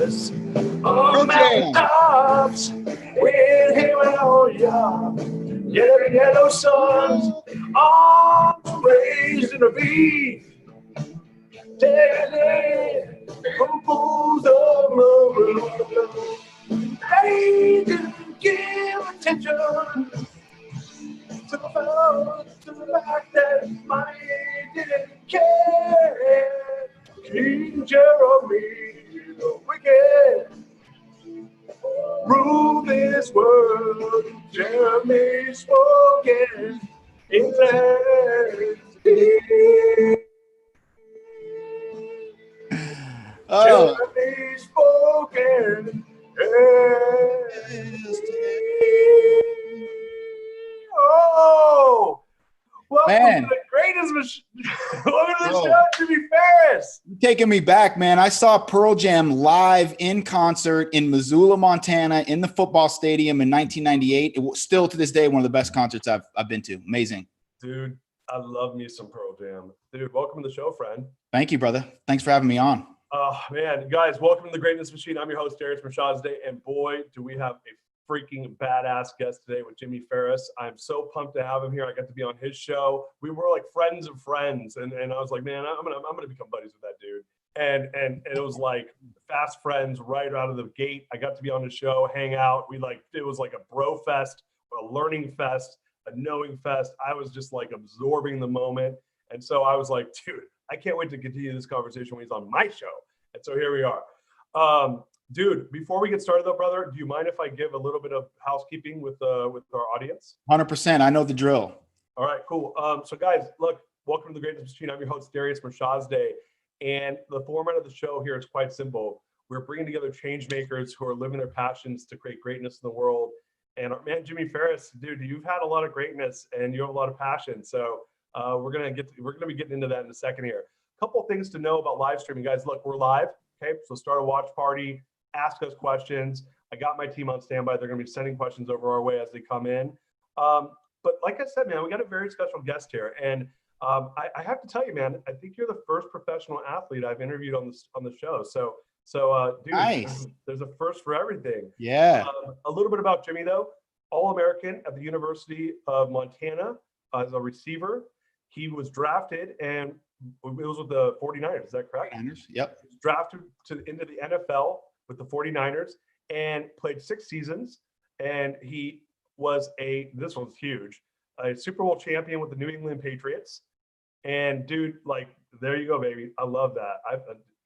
Farris on mountaintops with him and all y'all. Yellow suns, arms raised in a V. Telling from pools of love. They didn't give attention to the fact that money didn't care. King Jeremy, the wicked, rule this world. Jeremy spoken in clarity. Oh. Jeremy spoken. Oh, welcome to the greatest machine. Welcome to the show, Jimmy Farris. You're taking me back, man. I saw Pearl Jam live in concert in Missoula, Montana, in the football stadium in 1998. It was still to this day one of the best concerts I've been to. Amazing, dude. I love me some Pearl Jam, dude. Welcome to the show, friend. Thank you, brother. Thanks for having me on. Oh, man. Guys, welcome to the Greatness Machine. I'm your host, Darius Mirshahzadeh, and boy, do we have a freaking badass guest today with Jimmy Farris. I'm so pumped to have him here. I got to be on his show. We were like friends of friends, and I was like, man, I'm gonna become buddies with that dude. And it was like fast friends right out of the gate. I got to be on his show, hang out. It was like a bro fest, a learning fest, a knowing fest. I was just like absorbing the moment. And so I was like, dude, I can't wait to continue this conversation when he's on my show. And so here we are. Dude, before we get started though, brother, do you mind if I give a little bit of housekeeping with our audience? 100%. I know the drill. All right, cool. So guys, look, welcome to the Greatest Machine. I'm your host, Darius Mirshahzadeh. And the format of the show here is quite simple. We're bringing together change makers who are living their passions to create greatness in the world. And our man, Jimmy Farris, dude, you've had a lot of greatness and you have a lot of passion. So we're gonna be getting into that in a second here. A couple of things to know about live streaming, guys. Look, we're live. Okay, so start a watch party, ask us questions. I got my team on standby. They're gonna be sending questions over our way as they come in. But like I said, man, we got a very special guest here, and I have to tell you, man, I think you're the first professional athlete I've interviewed on the show. So dude, nice. There's a first for everything. Yeah. A little bit about Jimmy though. All-American at the University of Montana as a receiver. He was drafted, and it was with the 49ers. Is that correct? 49ers, yep. He was drafted into the NFL with the 49ers and played 6 seasons. And he was this one's huge, a Super Bowl champion with the New England Patriots. And dude, like, there you go, baby. I love that.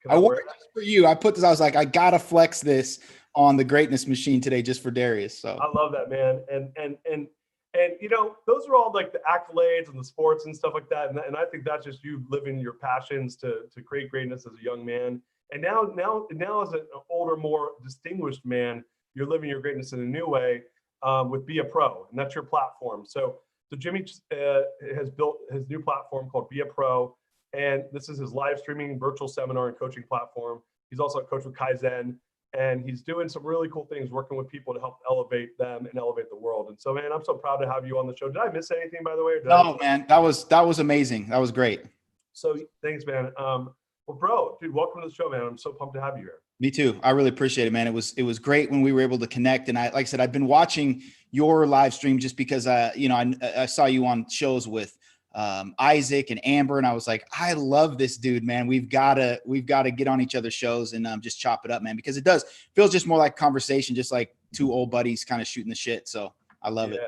I worked just for you. I put this, I was like, I got to flex this on the Greatness Machine today just for Darius. So I love that, man. And you know, those are all like the accolades and the sports and stuff like that. And I think that's just you living your passions to create greatness as a young man. And now as an older, more distinguished man, you're living your greatness in a new way with Be a Pro, and that's your platform. So Jimmy has built his new platform called Be a Pro, and this is his live streaming virtual seminar and coaching platform. He's also a coach with Kaizen. And he's doing some really cool things, working with people to help elevate them and elevate the world. And so, man, I'm so proud to have you on the show. Did I miss anything, by the way? No, man, that was amazing. That was great. So thanks, man. Well, bro, dude, welcome to the show, man. I'm so pumped to have you here. Me too. I really appreciate it, man. It was great when we were able to connect. And like I said, I've been watching your live stream just because, I saw you on shows with Isaac and Amber, and I was like, I love this dude, man. We've got to get on each other's shows and just chop it up, man, because it feels just more like conversation, just like two old buddies kind of shooting the shit. So I love it.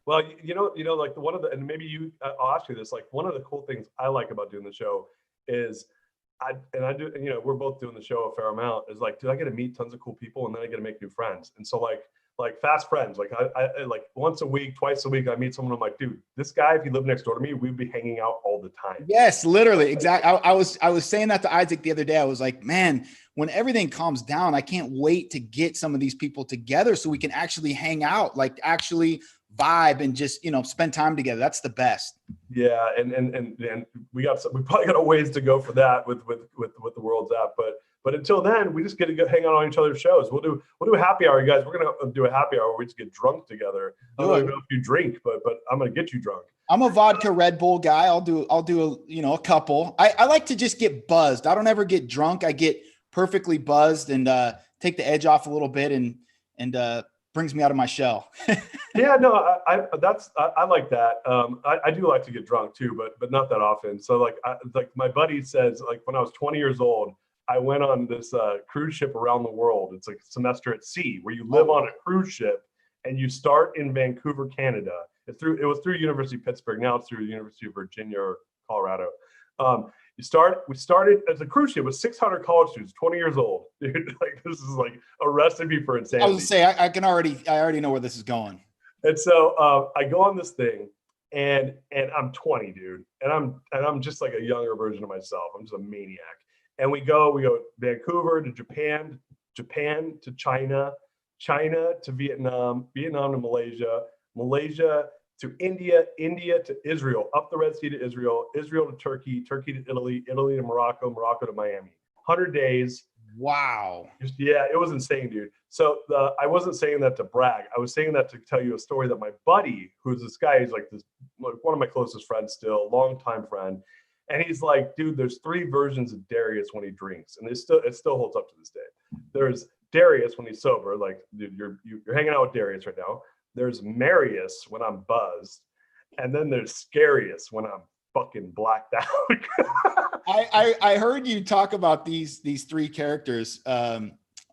Well, you know, like and maybe I'll ask you this, like one of the cool things I like about doing the show is I do, you know, we're both doing the show a fair amount, is like, dude, I get to meet tons of cool people and then I get to make new friends. And so like fast friends, like I like once a week, twice a week, I meet someone. I'm like, dude, this guy, if he lived next door to me, we'd be hanging out all the time. Yes, literally. Exactly. I was saying that to Isaac the other day. I was like, man, when everything calms down, I can't wait to get some of these people together so we can actually hang out, like actually vibe and just, you know, spend time together. That's the best. Yeah. And we probably got a ways to go for that with the world's at, but until then, we just get to go hang out on each other's shows. We'll do a happy hour, you guys. We're gonna do a happy hour where we just get drunk together. I don't know if you drink, but I'm gonna get you drunk. I'm a vodka Red Bull guy. I'll do a couple. I like to just get buzzed. I don't ever get drunk. I get perfectly buzzed, and take the edge off a little bit and brings me out of my shell. Yeah, no, I like that. I do like to get drunk too, but not that often. So like my buddy says, like when I was 20 years old, I went on this cruise ship around the world. It's like a semester at sea where you live on a cruise ship and you start in Vancouver, Canada. It was through University of Pittsburgh. Now it's through the University of Virginia or Colorado. We started as a cruise ship with 600 college students, 20 years old. Dude, like this is like a recipe for insanity. I was gonna say, I already know where this is going. And so I go on this thing and I'm 20, dude. And I'm just like a younger version of myself. I'm just a maniac. And we go Vancouver to Japan to China to Vietnam to Malaysia to India to Israel, up the Red Sea to Israel to Turkey to Italy to Morocco to Miami. 100 days. Wow. Yeah, it was insane, dude. So I wasn't saying that to brag. I was saying that to tell you a story that my buddy, who's this guy, he's like one of my closest friends still, longtime friend. And he's like, dude, there's 3 versions of Darius when he drinks. And it still holds up to this day. There's Darius when he's sober. Like, dude, you're hanging out with Darius right now. There's Marius when I'm buzzed. And then there's Scarius when I'm fucking blacked out. I heard you talk about these 3 characters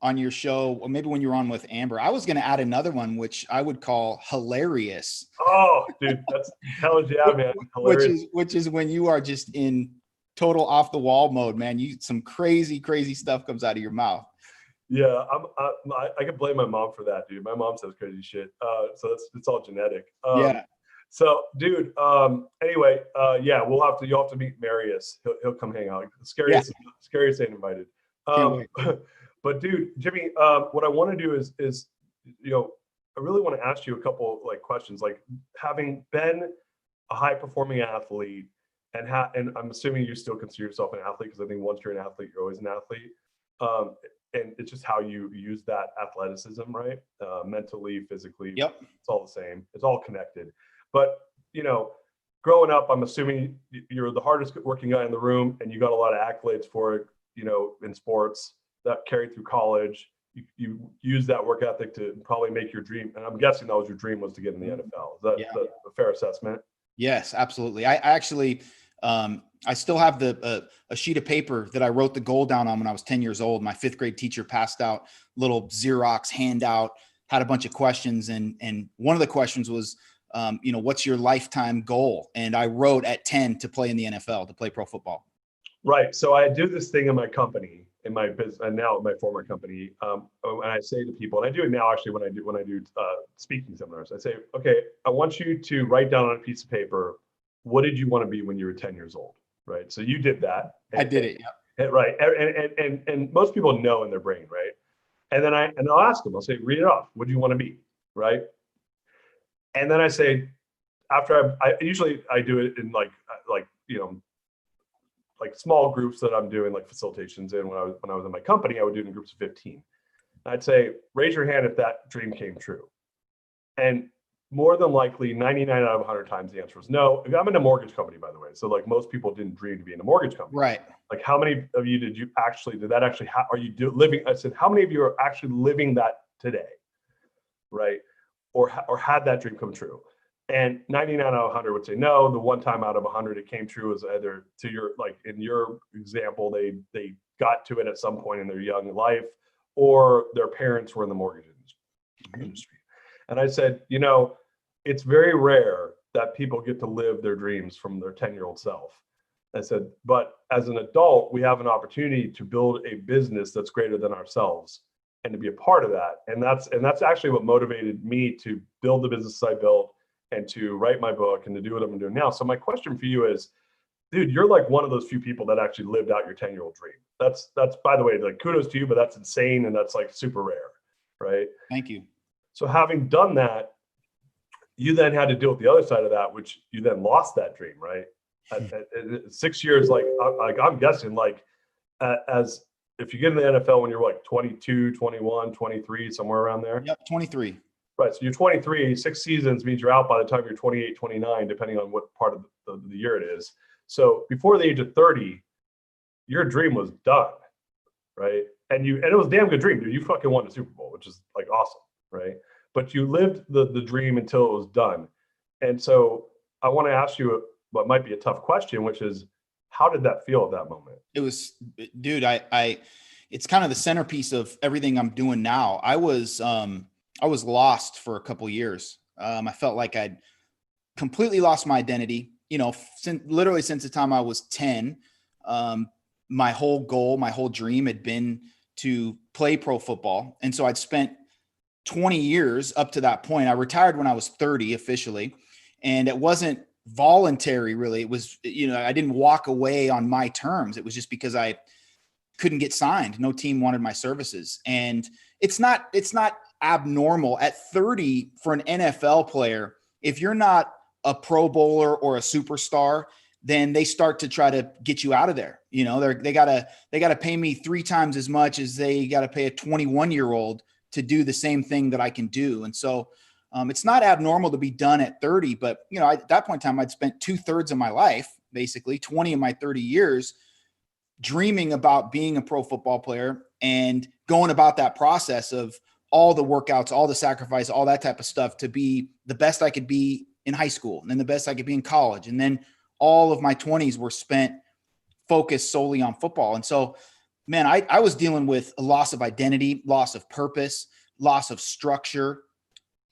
on your show, or maybe when you were on with Amber. I was going to add another one, which I would call hilarious. Oh, dude, that's hell yeah, man. Hilarious. Which is when you are just in total off the wall mode, man. Some crazy stuff comes out of your mouth. Yeah, I could blame my mom for that, dude. My mom says crazy shit. So it's all genetic. Yeah. So, dude. Anyway, yeah, you'll have to meet Marius. He'll come hang out. Scariest ain't invited. But dude, Jimmy, what I want to do is I really want to ask you a couple like questions. Like, having been a high performing athlete, and I'm assuming you still consider yourself an athlete, because I think once you're an athlete, you're always an athlete. And it's just how you use that athleticism, right? Mentally, physically. Yep. It's all the same. It's all connected. But growing up, I'm assuming you're the hardest working guy in the room, and you got a lot of accolades for it. In sports that carried through college. You use that work ethic to probably make your dream. And I'm guessing that was your dream, was to get in the NFL. Is that a fair assessment? Yes, absolutely. I actually, I still have a sheet of paper that I wrote the goal down on when I was 10 years old. My 5th grade teacher passed out little Xerox handout, had a bunch of questions. And one of the questions was, what's your lifetime goal? And I wrote at 10 to play in the NFL, to play pro football. Right. So I do this thing in my company, in my business, and now my former company. And I say to people, and I do it now actually when I do speaking seminars, I say, okay, I want you to write down on a piece of paper, what did you want to be when you were 10 years old? Right. So you did that. I did it. Yeah. Right. And most people know in their brain, right? And then I'll ask them, I'll say, read it off. What do you want to be? Right. And then I say, after I usually do it in like small groups that I'm doing like facilitations in. When I was in my company, I would do it in groups of 15. I'd say, raise your hand if that dream came true. And more than likely, 99 out of 100 times the answer was no. I'm in a mortgage company, by the way. So like most people didn't dream to be in a mortgage company. Right. Like, how many of you are you living? I said, how many of you are actually living that today? Right. Or had that dream come true? And 99 out of 100 would say no. The one time out of 100 it came true was either, to your, like in your example, they got to it at some point in their young life, or their parents were in the mortgage industry. And I said, it's very rare that people get to live their dreams from their 10-year-old self. I said, but as an adult, we have an opportunity to build a business that's greater than ourselves, and to be a part of that. And that's actually what motivated me to build the business I built, and to write my book, and to do what I'm doing now. So my question for you is, dude, you're like one of those few people that actually lived out your 10-year-old dream. That's by the way, like, kudos to you, but that's insane. And that's like super rare. Right. Thank you. So having done that, you then had to deal with the other side of that, which you then lost that dream, right? At 6 years, like I'm guessing, like as if you get in the NFL when you're like 22, 21, 23, somewhere around there. Yep, 23. Right. So you're 23, 6 seasons means you're out by the time you're 28, 29, depending on what part of the year it is. So before the age of 30, your dream was done, right? and it was a damn good dream, dude. You fucking won the Super Bowl, which is like awesome, right? But you lived the dream until it was done. And so I want to ask you what might be a tough question, which is, how did that feel at that moment? It was, dude, it's kind of the centerpiece of everything I'm doing now. I was lost for a couple of years. I felt like I'd completely lost my identity, literally since the time I was 10. My whole goal, my whole dream had been to play pro football. And so I'd spent 20 years up to that point. I retired when I was 30 officially, and it wasn't voluntary really. It was, I didn't walk away on my terms. It was just because I couldn't get signed. No team wanted my services. And it's not abnormal at 30 for an NFL player. If you're not a Pro Bowler or a superstar, then they start to try to get you out of there. They gotta pay me 3 times as much as they got to pay a 21-year-old to do the same thing that I can do. And so it's not abnormal to be done at 30, but at that point in time, I'd spent 2/3 of my life, basically 20 of my 30 years, dreaming about being a pro football player and going about that process of all the workouts, all the sacrifice, all that type of stuff to be the best I could be in high school, and then the best I could be in college. And then all of my 20s were spent focused solely on football. And so, man, I was dealing with a loss of identity, loss of purpose, loss of structure.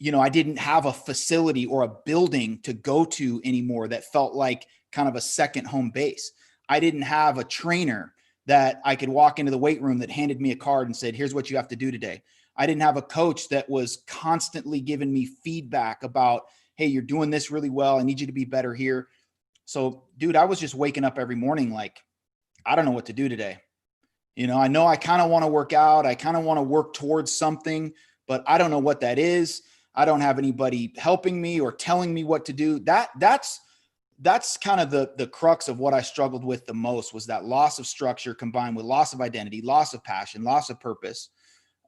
I didn't have a facility or a building to go to anymore that felt like kind of a second home base. I didn't have a trainer that I could walk into the weight room that handed me a card and said, here's what you have to do today. I didn't have a coach that was constantly giving me feedback about, hey, you're doing this really well. I need you to be better here. So, dude, I was just waking up every morning like, I don't know what to do today. I know I kind of want to work out. I kind of want to work towards something, but I don't know what that is. I don't have anybody helping me or telling me what to do. That's kind of the crux of what I struggled with the most, was that loss of structure combined with loss of identity, loss of passion, loss of purpose.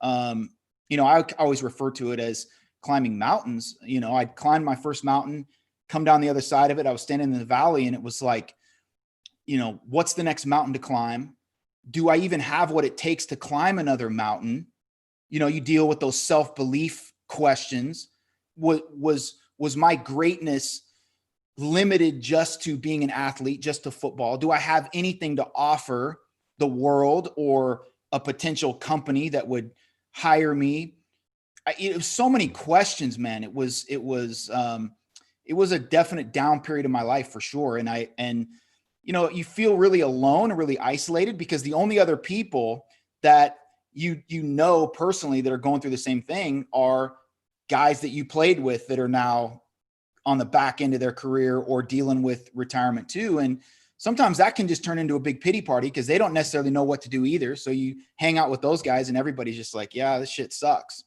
I always refer to it as climbing mountains. I'd climb my first mountain, come down the other side of it. I was standing in the valley, and it was like, what's the next mountain to climb? Do I even have what it takes to climb another mountain? You deal with those self-belief questions. Was my greatness limited just to being an athlete, just to football? Do I have anything to offer the world or a potential company that would hire me? It was so many questions, man. It was a definite down period of my life for sure. And you feel really alone and really isolated, because the only other people that you personally that are going through the same thing are guys that you played with that are now on the back end of their career or dealing with retirement too. And sometimes that can just turn into a big pity party because they don't necessarily know what to do either. So you hang out with those guys and everybody's just like, yeah, this shit sucks,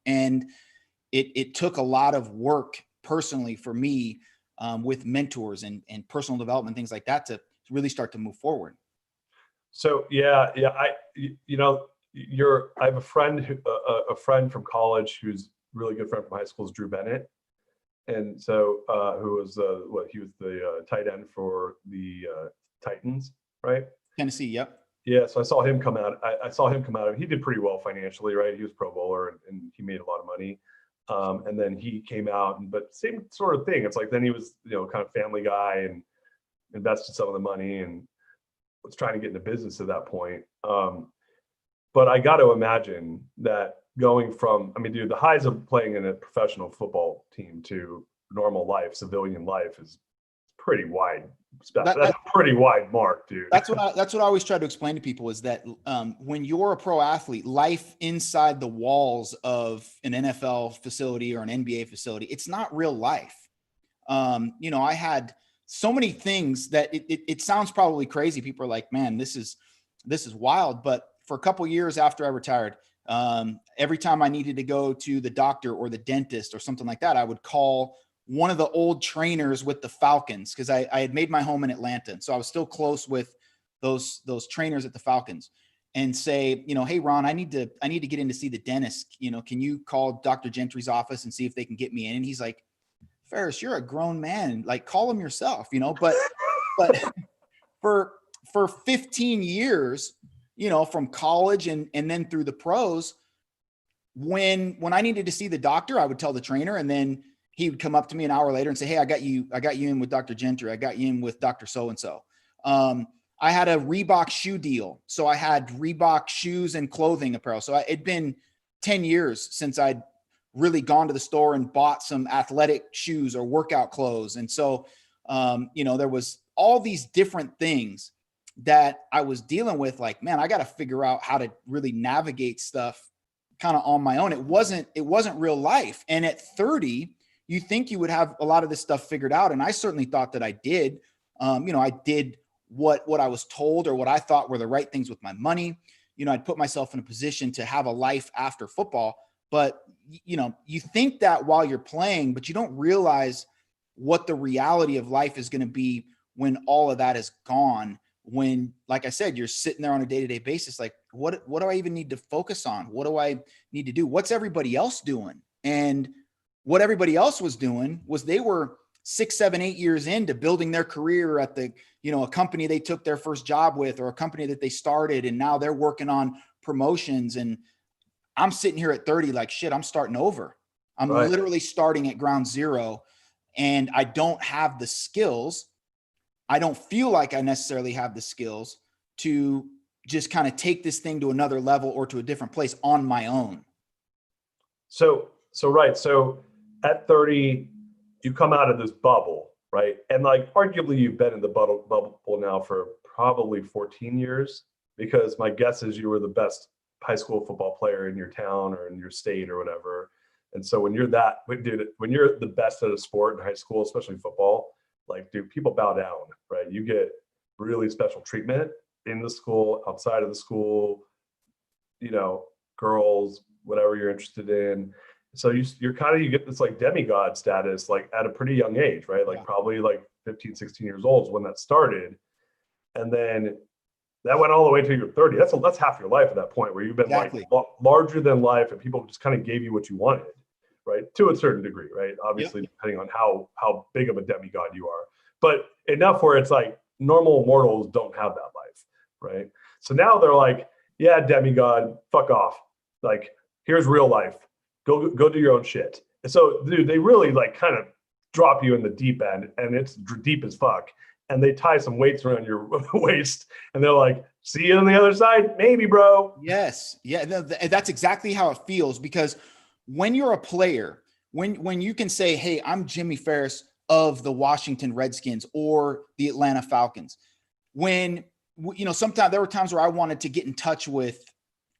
and it took a lot of work personally for me with mentors and personal development, things like that, to really start to move forward. So I have a friend from college who's a really good friend from high school, is Drew Bennett. And so, who was he was the tight end for the Titans, right? Tennessee, yep. Yeah, so I saw him come out. I saw him come out, and he did pretty well financially, right? He was Pro Bowler, and he made a lot of money. And then he came out, but same sort of thing. It's like then he was, kind of family guy and invested some of the money and was trying to get into business at that point. But I got to imagine that going from, dude, the highs of playing in a professional football team to normal life, civilian life, is pretty wide. That's a pretty wide mark, dude. That's what I always try to explain to people, is that when you're a pro athlete, life inside the walls of an NFL facility or an NBA facility, it's not real life. I had so many things that it sounds probably crazy. People are like, man, this is wild. But for a couple of years after I retired, every time I needed to go to the doctor or the dentist or something like that, I would call one of the old trainers with the Falcons, because I had made my home in Atlanta. So I was still close with those trainers at the Falcons, and say, hey, Ron, I need to get in to see the dentist. Can you call Dr. Gentry's office and see if they can get me in? And he's like, Farris, you're a grown man. Like, call him yourself, but for 15 years, from college and then through the pros, when I needed to see the doctor, I would tell the trainer, and then he would come up to me an hour later and say, hey, I got you in with Dr. Gentry. I got you in with Dr. So-and-so. I had a Reebok shoe deal. So I had Reebok shoes and clothing apparel. So it'd been 10 years since I'd really gone to the store and bought some athletic shoes or workout clothes. And so, there was all these different things that I was dealing with. Like, man, I got to figure out how to really navigate stuff kind of on my own. It wasn't real life. And at 30, you think you would have a lot of this stuff figured out. And I certainly thought that I did. I did what I was told or what I thought were the right things with my money. I'd put myself in a position to have a life after football. But, you think that while you're playing, but you don't realize what the reality of life is going to be when all of that is gone. When, like I said, you're sitting there on a day-to-day basis, like, what do I even need to focus on? What do I need to do? What's everybody else doing? And what everybody else was doing was they were 6, 7, 8 years into building their career at a company they took their first job with, or a company that they started, and now they're working on promotions. And I'm sitting here at 30, like, shit, I'm starting over. I'm literally starting at ground zero, and I don't have the skills. I don't feel like I necessarily have the skills to just kind of take this thing to another level or to a different place on my own. So at 30, you come out of this bubble, right? And like, arguably you've been in the bubble now for probably 14 years, because my guess is you were the best high school football player in your town or in your state or whatever. And so when you're the best at a sport in high school, especially football, like, dude, people bow down, right? You get really special treatment in the school, outside of the school, girls, whatever you're interested in. So you get this like demigod status, like at a pretty young age, right? Like probably like 15, 16 years old is when that started. And then that went all the way to your 30. That's half your life at that point, where you've been like larger than life, and people just kind of gave you what you wanted, right? To a certain degree, right? Obviously, depending on how big of a demigod you are, but enough where it's like normal mortals don't have that life, right? So now they're like, yeah, demigod, fuck off. Like, here's real life. Go do your own shit. And so, dude, they really like kind of drop you in the deep end, and it's deep as fuck. And they tie some weights around your waist, and they're like, see you on the other side, maybe, bro. Yes. Yeah. That's exactly how it feels, because when you're a player, when you can say, hey, I'm Jimmy Farris of the Washington Redskins or the Atlanta Falcons, when, sometimes there were times where I wanted to get in touch with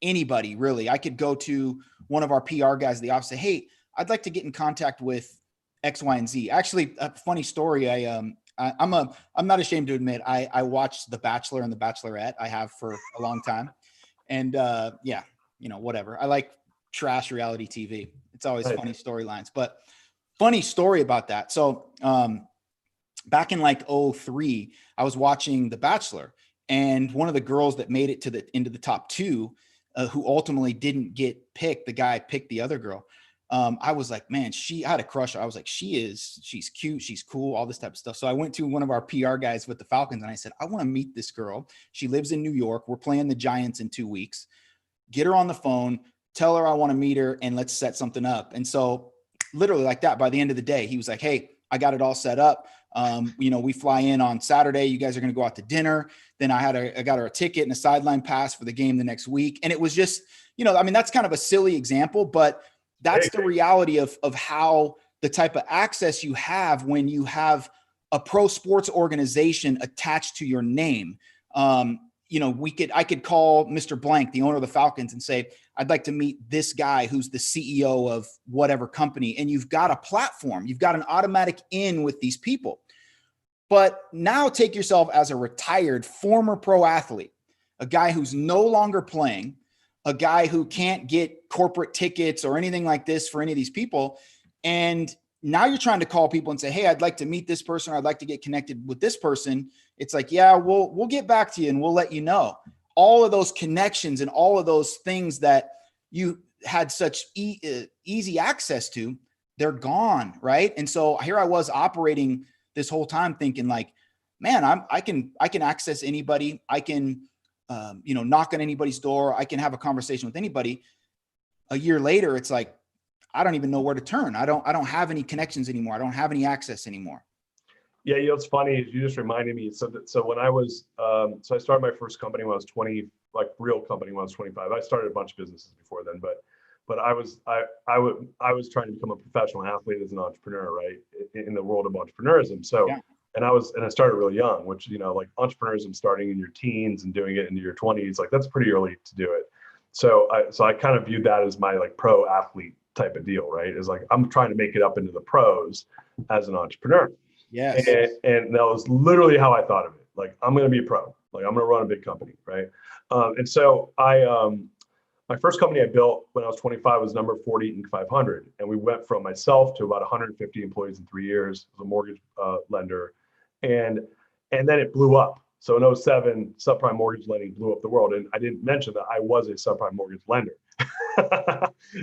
anybody, really. I could go to one of our PR guys at the office, say, hey, I'd like to get in contact with X, Y, and Z. Actually, a funny story. I'm not ashamed to admit I watched The Bachelor and The Bachelorette. I have for a long time. And whatever. I like trash reality TV. It's always funny storylines, but funny story about that. So back in like 2003, I was watching The Bachelor, and one of the girls that made it into the top 2, who ultimately didn't get picked, the guy picked the other girl. I was like, man, I had a crush. I was like, she's cute. She's cool, all this type of stuff. So I went to one of our PR guys with the Falcons, and I said, I want to meet this girl. She lives in New York. We're playing the Giants in 2 weeks. Get her on the phone, tell her I want to meet her, and let's set something up. And so literally like that, by the end of the day, he was like, hey, I got it all set up. We fly in on Saturday. You guys are going to go out to dinner. Then I got her a ticket and a sideline pass for the game the next week. And it was just, that's kind of a silly example, but that's the reality of how the type of access you have when you have a pro sports organization attached to your name. I could call Mr. Blank, the owner of the Falcons, and say, I'd like to meet this guy who's the CEO of whatever company. And you've got a platform, you've got an automatic in with these people. But now take yourself as a retired former pro athlete, a guy who's no longer playing, a guy who can't get corporate tickets or anything like this for any of these people. And now you're trying to call people and say, hey, I'd like to meet this person, or I'd like to get connected with this person. It's like, yeah, we'll get back to you and we'll let you know. All of those connections and all of those things that you had such easy access to, they're gone, right? And so here I was operating this whole time thinking like, man, I can access anybody. I can knock on anybody's door. I can have a conversation with anybody. A year later, it's like, I don't even know where to turn. I don't have any connections anymore. I don't have any access anymore. Yeah, it's funny. You just reminded me. So when I was, so I started my first company when I was 20, like real company when I was 25. I started a bunch of businesses before then, but I was trying to become a professional athlete as an entrepreneur, right? In the world of entrepreneurism. So, Yeah. and I started really young, which, like entrepreneurism starting in your teens and doing it into your 20s, like that's pretty early to do it. So I kind of viewed that as my like pro athlete type of deal, right? Is like, I'm trying to make it up into the pros as an entrepreneur. Yes. And that was literally how I thought of it. Like, I'm going to be a pro, like I'm going to run a big company. Right. And so my first company I built when I was 25 was number 40 Inc. 500. And we went from myself to about 150 employees in 3 years as a mortgage lender. And then it blew up. So in 07, subprime mortgage lending blew up the world. And I didn't mention that I was a subprime mortgage lender.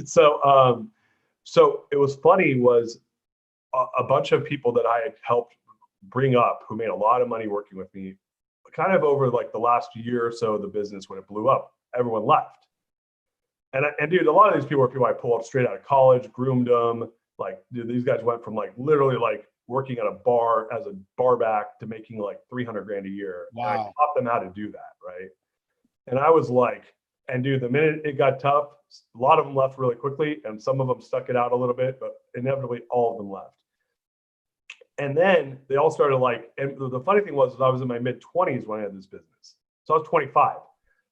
So it was funny was a bunch of people that I had helped bring up who made a lot of money working with me, kind of over like the last year or so of the business when it blew up, everyone left. And dude, a lot of these people are people I pulled up straight out of college, groomed them. Like, dude, these guys went from like literally like working at a bar as a bar back to making like 300 grand a year. Wow. And I taught them how to do that. Right. And I was like, and dude, the minute it got tough, a lot of them left really quickly and some of them stuck it out a little bit, but inevitably all of them left. And then they all started like, and the funny thing was I was in my mid 20s when I had this business. So I was 25.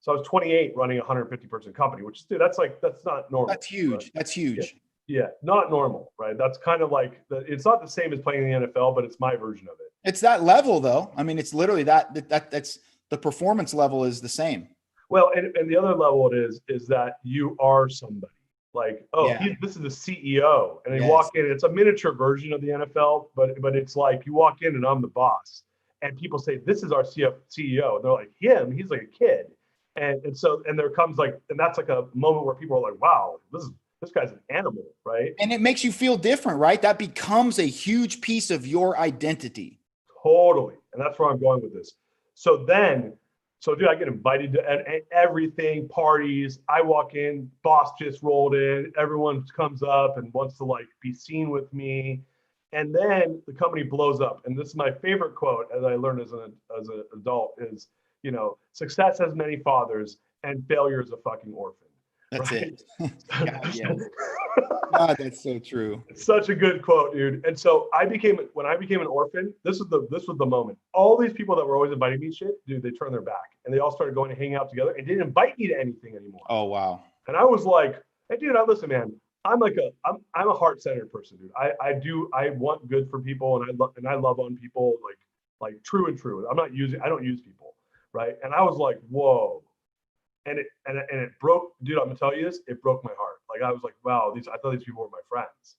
So I was 28 running a 150 person company, which, dude, that's not normal. That's huge. Right? That's huge. Yeah, not normal, right? That's kind of like, it's not the same as playing in the NFL, but it's my version of it. It's that level though. I mean, it's literally that's the performance level is the same. Well, and the other level it is that you are somebody. Like, oh, Yeah. this is the CEO, and they Yes. walk in. It's a miniature version of the NFL, but it's like you walk in and I'm the boss, and people say this is our CEO. And they're like, him? He's like a kid, and there comes like, and that's like a moment where people are like, wow, this guy's an animal, right? And it makes you feel different, right? That becomes a huge piece of your identity. Totally, and that's where I'm going with this. So, dude, I get invited to everything, parties. I walk in, boss just rolled in. Everyone comes up and wants to like be seen with me. And then the company blows up. And this is my favorite quote, as I learned as an adult, is, success has many fathers and failure is a fucking orphan. That's right? it. God, yeah. God, that's so true. It's such a good quote, dude. And so when I became an orphan, this was the moment. All these people that were always inviting me shit, dude, they turned their back and they all started going to hang out together and didn't invite me to anything anymore. Oh, wow. And I was like, hey, dude, listen, man, I'm a heart-centered person, dude. I want good for people and I love on people like true and true. I don't use people, right? And I was like, whoa. And it broke, dude, I'm gonna tell you this, it broke my heart. Like I was like, wow, I thought these people were my friends,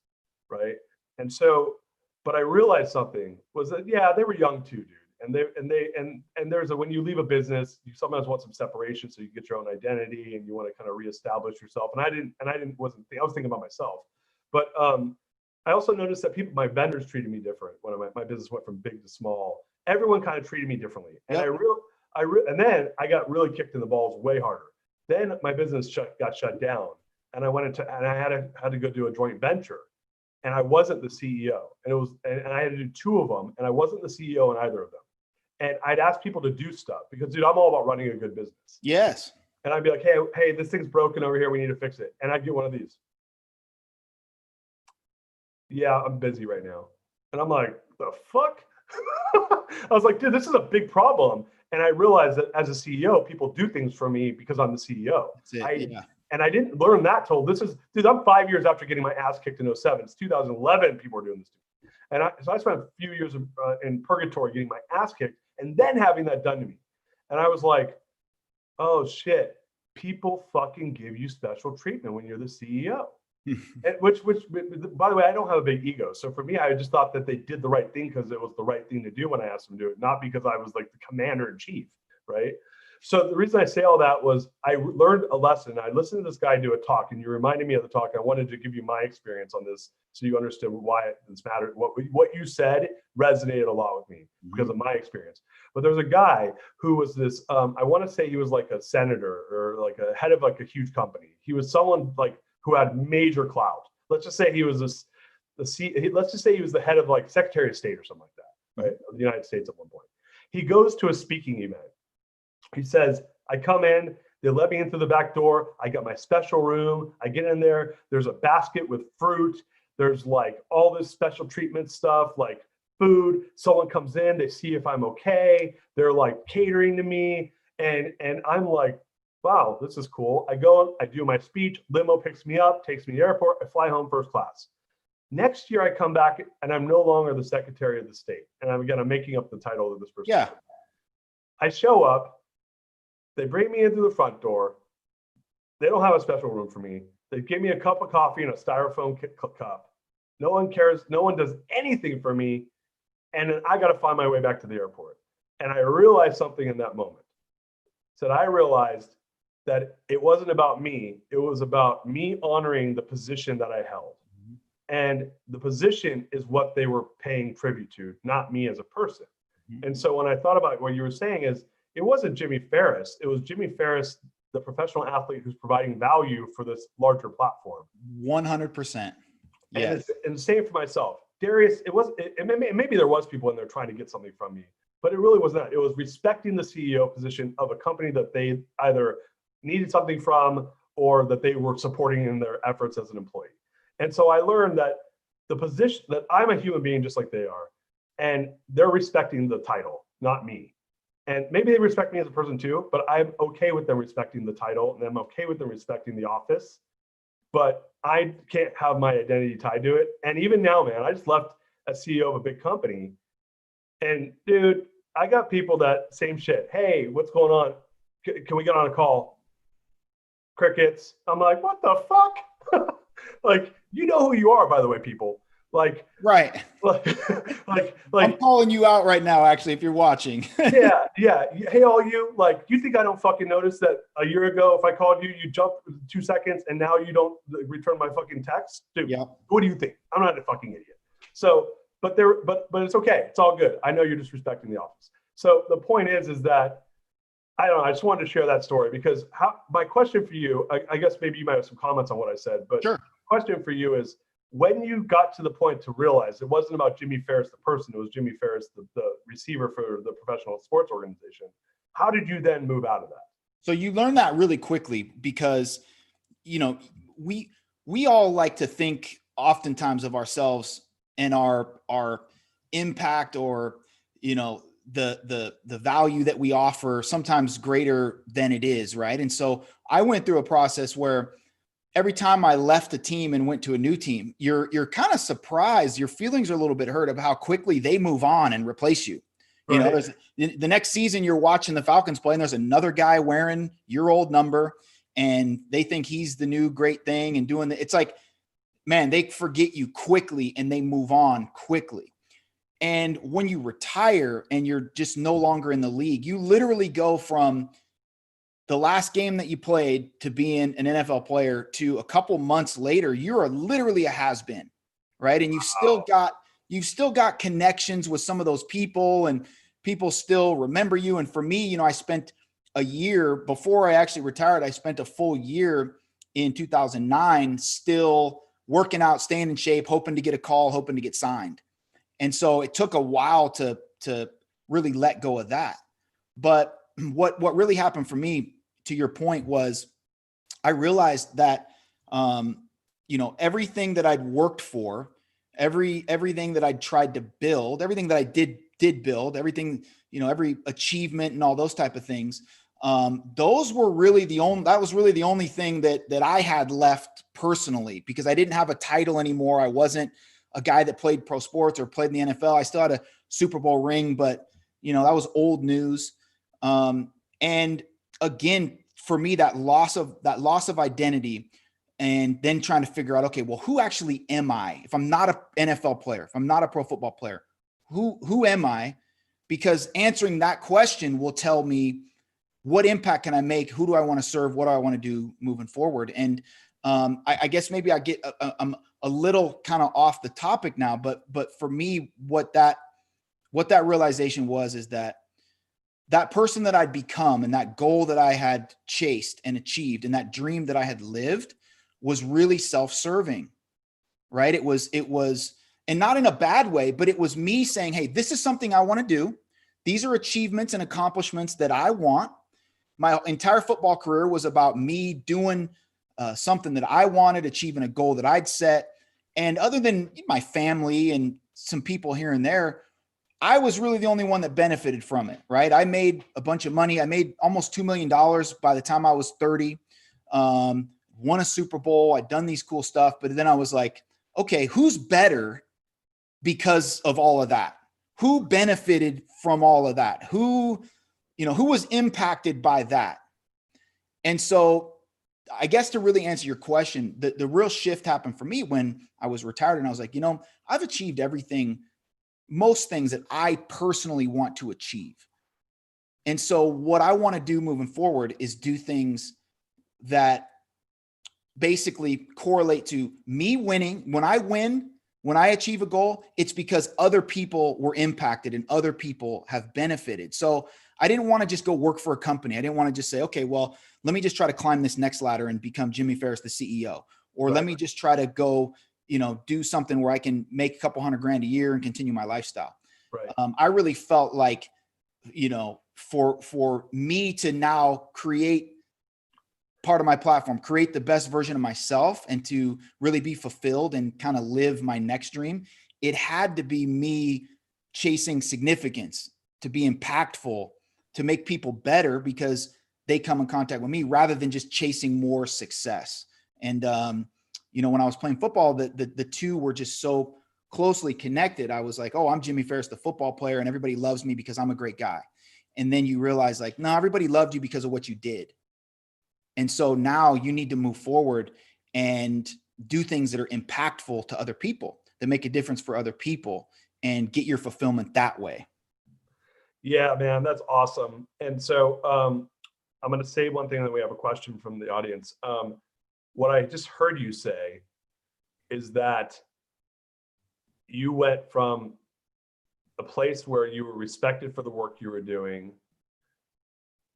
right? And so, but I realized something was that, yeah, they were young too, dude. And there's when you leave a business, you sometimes want some separation so you get your own identity and you want to kind of reestablish yourself. And I was thinking about myself. But I also noticed that my vendors treated me different when my business went from big to small. Everyone kind of treated me differently. And Yep. and then I got really kicked in the balls way harder. Then my business got shut down, and I had to go do a joint venture, and I wasn't the CEO, and I had to do two of them, and I wasn't the CEO in either of them. And I'd ask people to do stuff because, dude, I'm all about running a good business. Yes. And I'd be like, hey, this thing's broken over here. We need to fix it. And I'd get one of these. Yeah, I'm busy right now. And I'm like, the fuck? I was like, dude, this is a big problem. And I realized that as a CEO, people do things for me because I'm the CEO. That's it. Yeah. And I didn't learn that till dude, I'm 5 years after getting my ass kicked in 07. It's 2011, people were doing this to me. And so I spent a few years in purgatory getting my ass kicked and then having that done to me. And I was like, oh shit, people fucking give you special treatment when you're the CEO. And which, by the way, I don't have a big ego. So for me, I just thought that they did the right thing because it was the right thing to do when I asked them to do it, not because I was like the commander in chief, right? So the reason I say all that was I learned a lesson. I listened to this guy do a talk, and you reminded me of the talk. I wanted to give you my experience on this so you understood why this mattered. What you said resonated a lot with me because of my experience. But there's a guy who was this, I want to say he was like a senator or like a head of like a huge company. He was someone like who had major clout. Let's just say he was let's just say he was the head of like Secretary of State or something like that, right? Of the United States at one point. He goes to a speaking event. He says, I come in, they let me in through the back door. I got my special room. I get in there. There's a basket with fruit. There's like all this special treatment stuff, like food. Someone comes in, they see if I'm okay. They're like catering to me. And I'm like, wow, this is cool. I go, I do my speech. Limo picks me up, takes me to the airport. I fly home first class. Next year, I come back and I'm no longer the Secretary of the State. And I'm making up the title of this person. Yeah. I show up. They bring me in through the front door. They don't have a special room for me. They give me a cup of coffee in a styrofoam cup. No one cares. No one does anything for me. And then I got to find my way back to the airport. And I realized something in that moment. I realized that it wasn't about me. It was about me honoring the position that I held. And the position is what they were paying tribute to, not me as a person. And so when I thought about what you were saying is, it wasn't Jimmy Farris. It was Jimmy Farris, the professional athlete who's providing value for this larger platform. 100%. Yeah. And same for myself. Darius, maybe there was people in there trying to get something from me, but it really was not. It was respecting the CEO position of a company that they either needed something from or that they were supporting in their efforts as an employee. And so I learned that the position that I'm a human being just like they are, and they're respecting the title, not me. And maybe they respect me as a person too, but I'm okay with them respecting the title and I'm okay with them respecting the office, but I can't have my identity tied to it. And even now, man, I just left as CEO of a big company. And dude, I got people that same shit. Hey, what's going on? Can we get on a call? Crickets. I'm like, what the fuck? Like, you know who you are, by the way, people. Like, right. Like I'm calling you out right now, actually, if you're watching. yeah. Hey, all you, like, you think I don't fucking notice that a year ago, if I called you, you jumped 2 seconds and now you don't return my fucking text? Dude, yeah. What do you think? I'm not a fucking idiot. So, but it's okay. It's all good. I know you're disrespecting the office. So the point is that, I don't know, I just wanted to share that story because my question for you, I guess maybe you might have some comments on what I said, but sure. Question for you is, when you got to the point to realize it wasn't about Jimmy Farris, the person, it was Jimmy Farris, the receiver for the professional sports organization, how did you then move out of that? So you learn that really quickly because, you know, we all like to think oftentimes of ourselves and our impact or, you know, the value that we offer sometimes greater than it is. Right. And so I went through a process where every time I left a team and went to a new team, you're kind of surprised. Your feelings are a little bit hurt of how quickly they move on and replace you. You know, the next season you're watching the Falcons play and there's another guy wearing your old number and they think he's the new great thing and doing it's like, man, they forget you quickly and they move on quickly. And when you retire and you're just no longer in the league, you literally go from the last game that you played to being an NFL player to a couple months later, you're literally a has-been, right? And you've still got connections with some of those people and people still remember you. And for me, you know, I spent a year before I actually retired. I spent a full year in 2009, still working out, staying in shape, hoping to get a call, hoping to get signed. And so it took a while to really let go of that. But what really happened for me, to your point, was I realized that, you know, everything that I'd worked for, everything that I'd tried to build, everything that I did build, everything, you know, every achievement and all those type of things, those were really that was really the only thing that I had left personally, because I didn't have a title anymore. I wasn't a guy that played pro sports or played in the NFL. I still had a Super Bowl ring, but you know, that was old news. And again, for me, that loss of identity, and then trying to figure out, okay, well, who actually am I? If I'm not an NFL player, if I'm not a pro football player, who am I? Because answering that question will tell me what impact can I make? Who do I want to serve? What do I want to do moving forward? And I guess maybe I get I'm a little kind of off the topic now, but for me, what that realization was is that person that I'd become and that goal that I had chased and achieved and that dream that I had lived was really self-serving, right? It was, and not in a bad way, but it was me saying, hey, this is something I want to do. These are achievements and accomplishments that I want. My entire football career was about me doing something that I wanted, achieving a goal that I'd set. And other than my family and some people here and there, I was really the only one that benefited from it, right? I made a bunch of money. I made almost $2 million by the time I was 30, won a Super Bowl. I'd done these cool stuff, but then I was like, okay, who's better because of all of that? Who benefited from all of that? Who was impacted by that? And so I guess to really answer your question, the real shift happened for me when I was retired, and I was like, I've achieved everything, most things that I personally want to achieve. And so what I want to do moving forward is do things that basically correlate to me winning. When I win, when I achieve a goal, it's because other people were impacted and other people have benefited. So I didn't want to just go work for a company. I didn't want to just say, okay, well, let me just try to climb this next ladder and become Jimmy Farris, the CEO, or Right. let me just try to go, do something where I can make a couple $100,000 a year and continue my lifestyle. Right. I really felt like, for me to now create part of my platform, create the best version of myself and to really be fulfilled and kind of live my next dream, it had to be me chasing significance, to be impactful, to make people better because they come in contact with me rather than just chasing more success. And, when I was playing football, the two were just so closely connected. I was like, oh, I'm Jimmy Farris, the football player, and everybody loves me because I'm a great guy. And then you realize like, no, everybody loved you because of what you did. And so now you need to move forward and do things that are impactful to other people, that make a difference for other people, and get your fulfillment that way. Yeah, man, that's awesome. And so I'm going to say one thing, that we have a question from the audience. What I just heard you say is that you went from a place where you were respected for the work you were doing,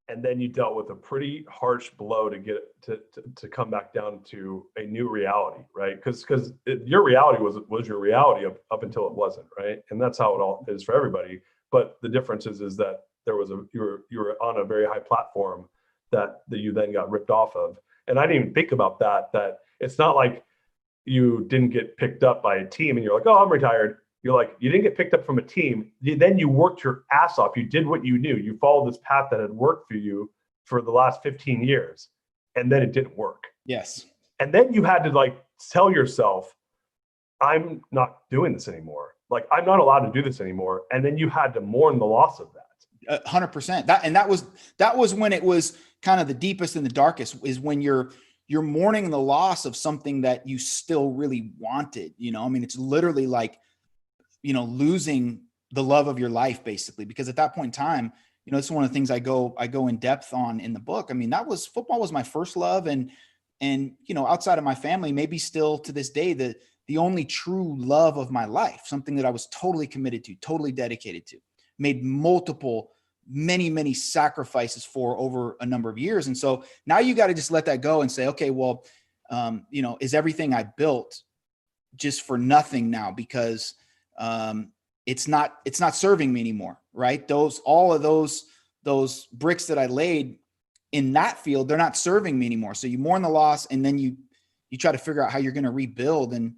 and then you dealt with a pretty harsh blow to get to come back down to a new reality, right? Because your reality was your reality up until it wasn't, right? And that's how it all is for everybody. But the difference is that there was you were on a very high platform that you then got ripped off of. And I didn't even think about that it's not like you didn't get picked up by a team and you're like, oh, I'm retired. You're like, you didn't get picked up from a team. Then you worked your ass off. You did what you knew. You followed this path that had worked for you for the last 15 years. And then it didn't work. Yes. And then you had to tell yourself, I'm not doing this anymore. Like, I'm not allowed to do this anymore. And then you had to mourn the loss of that. 100%. That was when it was kind of the deepest and the darkest, is when you're mourning the loss of something that you still really wanted. It's literally like, losing the love of your life, basically, because at that point in time, it's one of the things I go in depth on in the book. Football was my first love. And, outside of my family, maybe still to this day, the only true love of my life, something that I was totally committed to, totally dedicated to, made many sacrifices for over a number of years. And so now you got to just let that go and say, okay, well, is everything I built just for nothing now? Because it's not serving me anymore, right? All of those bricks that I laid in that field, they're not serving me anymore. So you mourn the loss, and then you try to figure out how you're going to rebuild and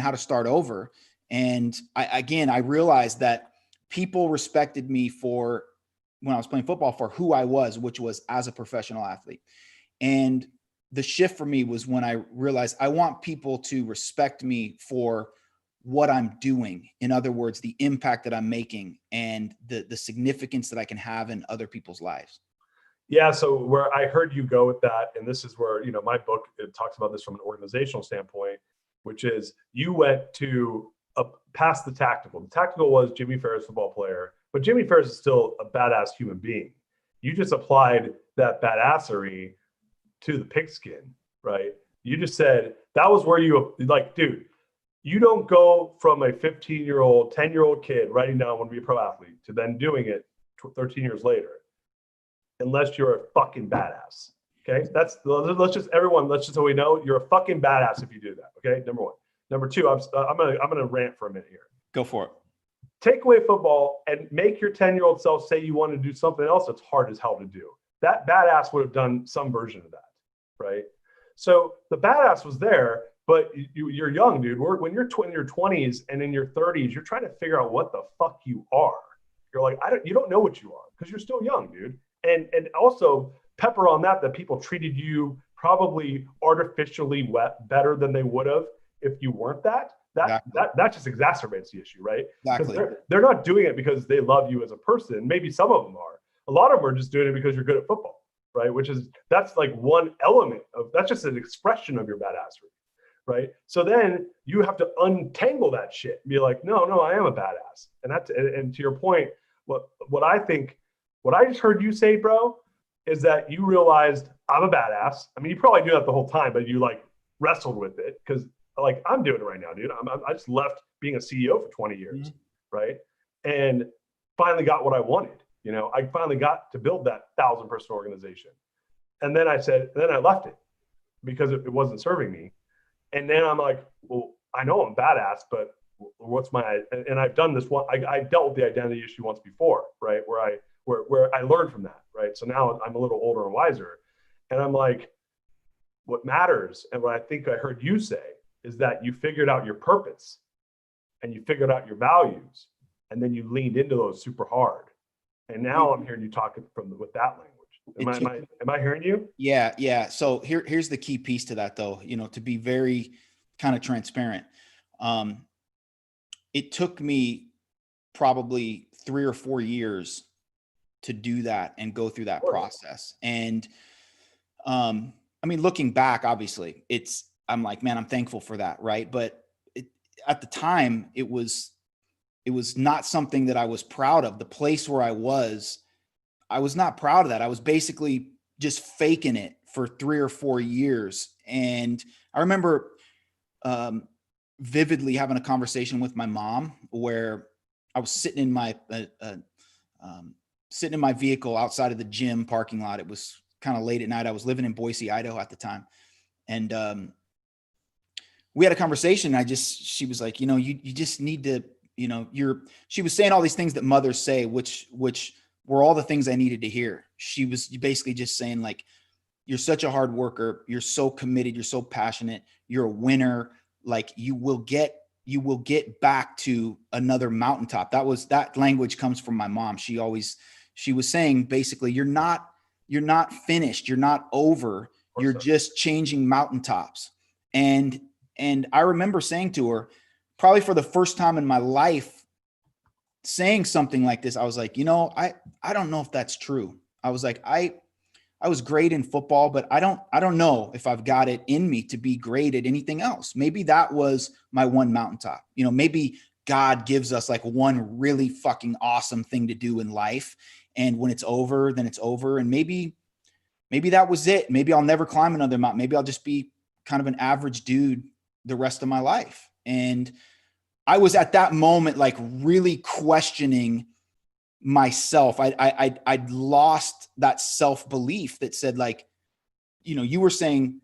how to start over. And I realized that people respected me for, when I was playing football, for who I was, which was as a professional athlete. And the shift for me was when I realized I want people to respect me for what I'm doing. In other words, the impact that I'm making and the significance that I can have in other people's lives. Yeah. So where I heard you go with that, and this is where, my book, it talks about this from an organizational standpoint, which is you went to past the tactical. The tactical was Jimmy Farris, football player, but Jimmy Farris is still a badass human being. You just applied that badassery to the pigskin, right? You just said that was where you like, dude, you don't go from a 15-year-old, 10-year-old kid writing down I want to be a pro athlete to then doing it 13 years later, unless you're a fucking badass. Okay, let's just so we know you're a fucking badass if you do that. Okay, number one. Number two, I'm gonna rant for a minute here. Go for it. Take away football and make your 10-year-old self say you want to do something else that's hard as hell to do. That badass would have done some version of that, right? So the badass was there, but you're young, dude. When you're in your 20s and in your 30s, you're trying to figure out what the fuck you are. You're like, you don't know what you are because you're still young, dude. And also pepper on that people treated you probably artificially better than they would have if you weren't that. That just exacerbates the issue, right? Exactly. They're not doing it because they love you as a person. Maybe some of them are. A lot of them are just doing it because you're good at football, right? That's like one element that's just an expression of your badassery, right? So then you have to untangle that shit and be like, no, I am a badass. And to your point, what I just heard you say, bro, is that you realized I'm a badass. I mean, you probably knew that the whole time, but you like wrestled with it because like I'm doing it right now, dude. I just left being a CEO for 20 years, right? And finally got what I wanted. I finally got to build that 1,000-person organization. And then I left it because it wasn't serving me. And then I'm like, well, I know I'm badass, but and I've done this one. I dealt with the identity issue once before, right? Where I learned from that, right? So now I'm a little older and wiser. And I'm like, what matters, and what I think I heard you say, is that you figured out your purpose and you figured out your values, and then you leaned into those super hard. And now I'm hearing you talking with that language. Am I hearing you? Yeah. So here's the key piece to that, though. To be very kind of transparent. It took me probably 3 or 4 years to do that and go through that process. And I mean, looking back, obviously, I'm like, man, I'm thankful for that, right? But at the time, it was not something that I was proud of. The place where I was not proud of that. I was basically just faking it for 3 or 4 years. And I remember vividly having a conversation with my mom where I was sitting in my vehicle outside of the gym parking lot. It was kind of late at night. I was living in Boise, Idaho at the time. And we had a conversation. She was like, you just need to, she was saying all these things that mothers say, which were all the things I needed to hear. She was basically just saying, like, you're such a hard worker. You're so committed. You're so passionate. You're a winner. Like, you will get back to another mountaintop. That language comes from my mom. She was saying basically, you're not finished. You're not over. You're just changing mountaintops. And I remember saying to her, probably for the first time in my life, saying something like this, I was like, I don't know if that's true. I was like, I was great in football, but I don't know if I've got it in me to be great at anything else. Maybe that was my one mountaintop. Maybe God gives us like one really fucking awesome thing to do in life. And when it's over, then it's over. And maybe that was it. Maybe I'll never climb another mountain. Maybe I'll just be kind of an average dude the rest of my life. And I was at that moment, like, really questioning myself. I'd lost that self-belief that said, like, you were saying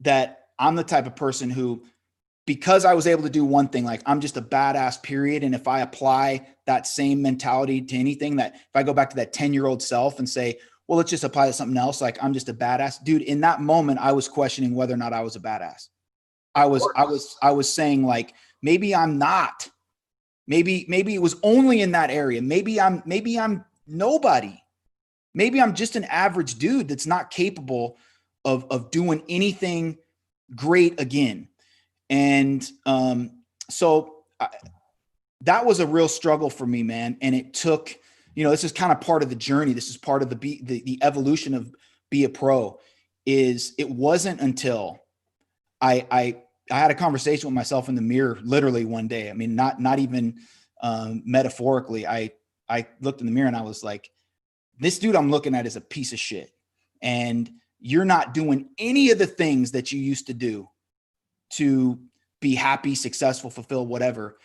that I'm the type of person who, because I was able to do one thing, like, I'm just a badass, period. And if I apply that same mentality to anything, that if I go back to that 10-year-old self and say, well, let's just apply to something else, like, I'm just a badass, dude. In that moment, I was questioning whether or not I was a badass. I was saying, like, maybe I'm not. Maybe it was only in that area. Maybe I'm nobody. Maybe I'm just an average dude that's not capable of doing anything great again. And so that was a real struggle for me, man. And it took, this is kind of part of the journey. This is part of the evolution of Be a Pro. It wasn't until I had a conversation with myself in the mirror, literally one day. I mean, not even metaphorically. I looked in the mirror and I was like, this dude I'm looking at is a piece of shit. And you're not doing any of the things that you used to do to be happy, successful, fulfill, whatever.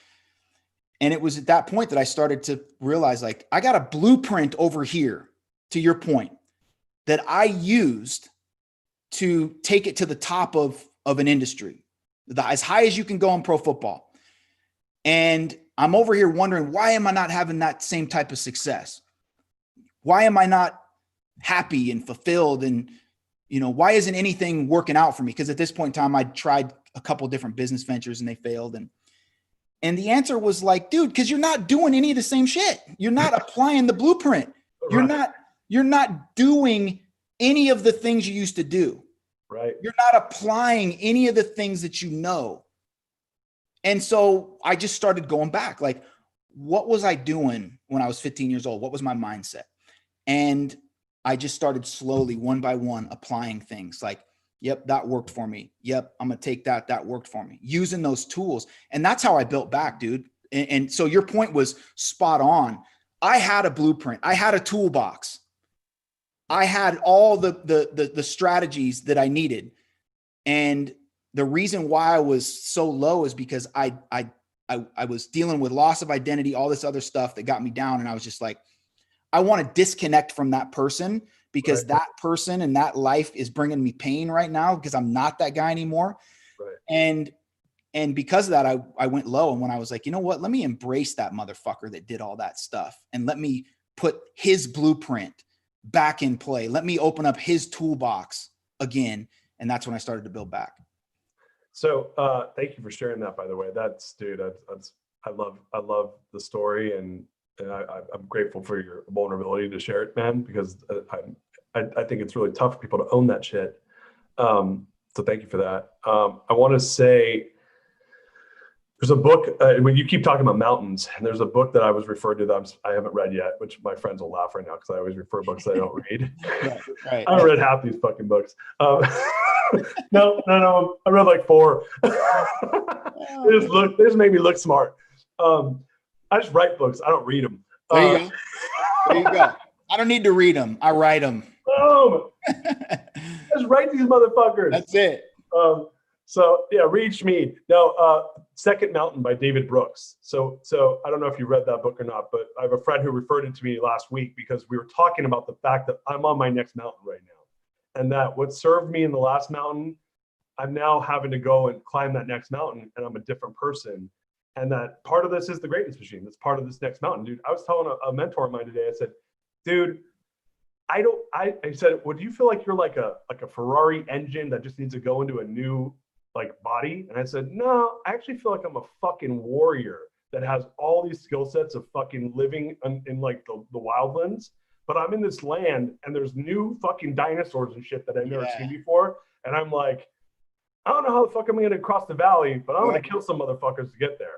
And it was at that point that I started to realize, like, I got a blueprint over here, to your point, that I used to take it to the top of an industry, as high as you can go in pro football. And I'm over here wondering, why am I not having that same type of success? Why am I not happy and fulfilled? And, you know, why isn't anything working out for me? Because at this point in time, I tried a couple different business ventures and they failed. And the answer was like, dude, because you're not doing any of the same shit. You're not applying the blueprint. You're not doing any of the things you used to do. Right. You're not applying any of the things that you know. And so I just started going back. Like, what was I doing when I was 15 years old? What was my mindset? And I just started slowly, one by one, applying things like, yep, that worked for me. Yep, I'm going to take that. That worked for me. Using those tools. And that's how I built back, dude. And so your point was spot on. I had a blueprint. I had a toolbox. I had all the strategies that I needed. And the reason why I was so low is because I was dealing with loss of identity, all this other stuff that got me down. And I was just like, I want to disconnect from that person, because that person and that life is bringing me pain right now, because I'm not that guy anymore. Right. And because of that, I went low. And when I was like, you know what, let me embrace that motherfucker that did all that stuff. And let me put his blueprint back in play. Let me open up his toolbox again. And that's when I started to build back. So thank you for sharing that, by the way. I love the story, and I'm grateful for your vulnerability to share it, man, because I think it's really tough for people to own that shit. So thank you for that. I want to say, there's a book, when you keep talking about mountains, and there's a book that I was referred to that I haven't read yet, which my friends will laugh right now because I always refer books that I don't read. Right. I haven't read half these fucking books. No, I read like 4. They just make me look smart. I just write books. I don't read them. There you go. I don't need to read them. I write them. Just write these motherfuckers. That's it. So yeah, read Schmeed. No, Second Mountain by David Brooks. So I don't know if you read that book or not, but I have a friend who referred it to me last week because we were talking about the fact that I'm on my next mountain right now, and that what served me in the last mountain, I'm now having to go and climb that next mountain, and I'm a different person. And that part of this is the greatness machine. That's part of this next mountain, dude. I was telling a mentor of mine today, I said, dude, I said, well, do you feel like you're like a Ferrari engine that just needs to go into a new like body? And I said, no, I actually feel like I'm a fucking warrior that has all these skill sets of fucking living in like the wildlands, but I'm in this land and there's new fucking dinosaurs and shit that I've never seen before. And I'm like, I don't know how the fuck I'm going to cross the valley, but I'm going to kill some motherfuckers to get there.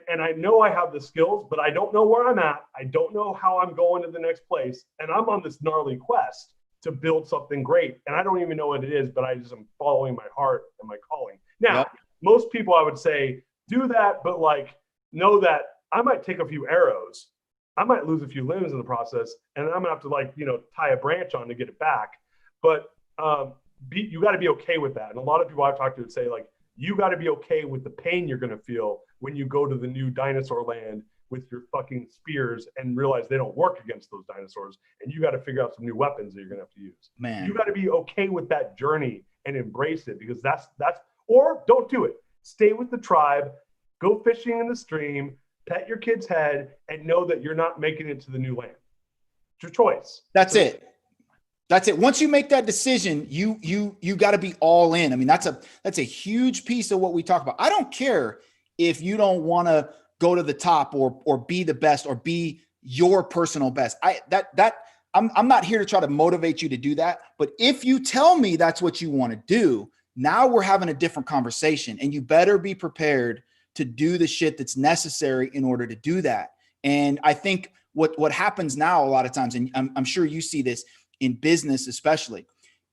And I know I have the skills, but I don't know where I'm at. I don't know how I'm going to the next place. And I'm on this gnarly quest to build something great. And I don't even know what it is, but I just am following my heart and my calling. Now, most people I would say do that, but like know that I might take a few arrows. I might lose a few limbs in the process, and I'm gonna have to like, tie a branch on to get it back. But you got to be okay with that. And a lot of people I've talked to would say, like, you got to be okay with the pain you're going to feel when you go to the new dinosaur land with your fucking spears and realize they don't work against those dinosaurs. And you got to figure out some new weapons that you're going to have to use. Man, you got to be okay with that journey and embrace it, because that's, or don't do it. Stay with the tribe, go fishing in the stream, pet your kid's head, and know that you're not making it to the new land. It's your choice. That's it. That's it. Once you make that decision, you got to be all in. I mean, that's a huge piece of what we talk about. I don't care if you don't want to go to the top or be the best or be your personal best. I'm not here to try to motivate you to do that. But if you tell me that's what you want to do, now we're having a different conversation, and you better be prepared to do the shit that's necessary in order to do that. And I think what happens now a lot of times, and I'm sure you see this in business especially,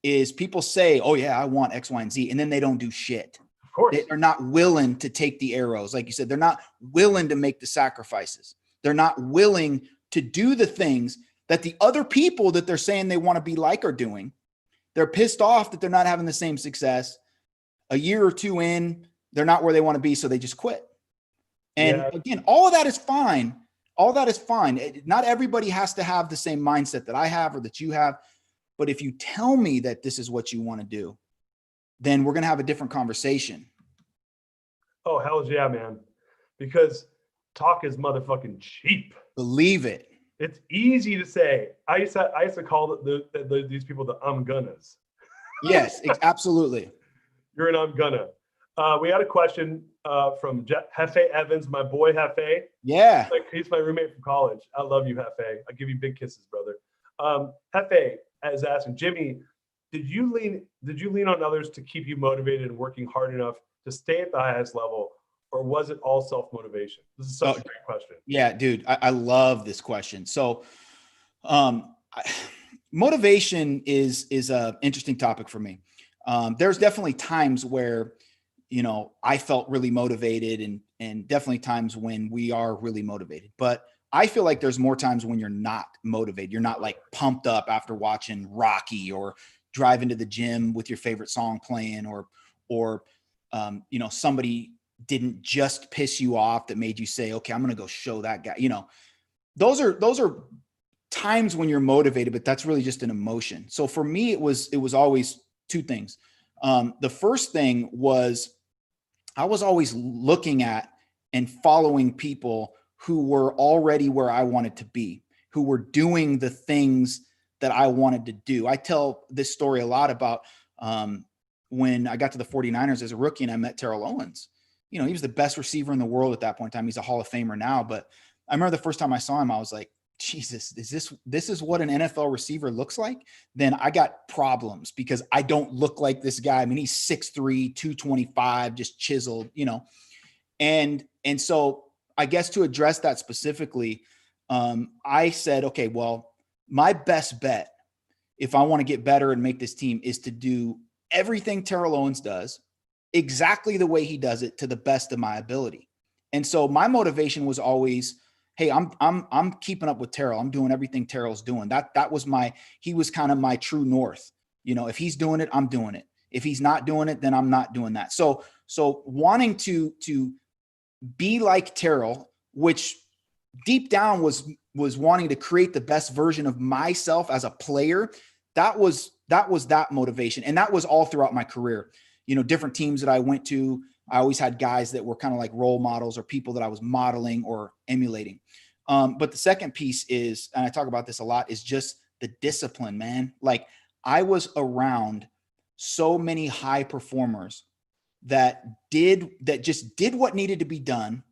is people say, oh yeah, I want X, Y, and Z. And then they don't do shit. Of course. They're not willing to take the arrows. Like you said, they're not willing to make the sacrifices. They're not willing to do the things that the other people that they're saying they want to be like are doing. They're pissed off that they're not having the same success. A year or two in, they're not where they want to be, so they just quit. And again, all of that is fine. All that is fine. Not everybody has to have the same mindset that I have or that you have. But if you tell me that this is what you want to do, then we're going to have a different conversation. Oh, hell yeah, man. Because talk is motherfucking cheap. Believe it. It's easy to say. I used to call these people the I'm gonnas. Yes, absolutely. You're an I'm gonna. We had a question from Hefe Evans, my boy Hefe. Yeah. He's my roommate from college. I love you, Hefe. I give you big kisses, brother. Hefe is asking, Jimmy, did you lean on others to keep you motivated and working hard enough to stay at the highest level, or was it all self-motivation? This is such a great question. Yeah, dude, I love this question. So motivation is an interesting topic for me. There's definitely times where, I felt really motivated and definitely times when we are really motivated, but I feel like there's more times when you're not motivated. You're not like pumped up after watching Rocky or driving to the gym with your favorite song playing or somebody didn't just piss you off that made you say, okay, I'm going to go show that guy, those are times when you're motivated, but that's really just an emotion. So for me, it was always two things. The first thing was I was always looking at and following people who were already where I wanted to be, who were doing the things that I wanted to do. I tell this story a lot about when I got to the 49ers as a rookie and I met Terrell Owens. He was the best receiver in the world at that point in time. He's a Hall of Famer now, but I remember the first time I saw him, I was like, Jesus, this is what an NFL receiver looks like? Then I got problems because I don't look like this guy. I mean, he's 6'3", 225, just chiseled, And so I guess to address that specifically, I said, okay, well, my best bet, if I want to get better and make this team, is to do everything Terrell Owens does exactly the way he does it to the best of my ability. And so my motivation was always, hey, I'm keeping up with Terrell. I'm doing everything Terrell's doing. That was he was kind of my true north. If he's doing it, I'm doing it. If he's not doing it, then I'm not doing that. So wanting to be like Terrell, which deep down was wanting to create the best version of myself as a player, that was that motivation. And that was all throughout my career. Different teams that I went to, I always had guys that were kind of like role models or people that I was modeling or emulating. But the second piece is, and I talk about this a lot, is just the discipline, man. Like I was around so many high performers that just did what needed to be done,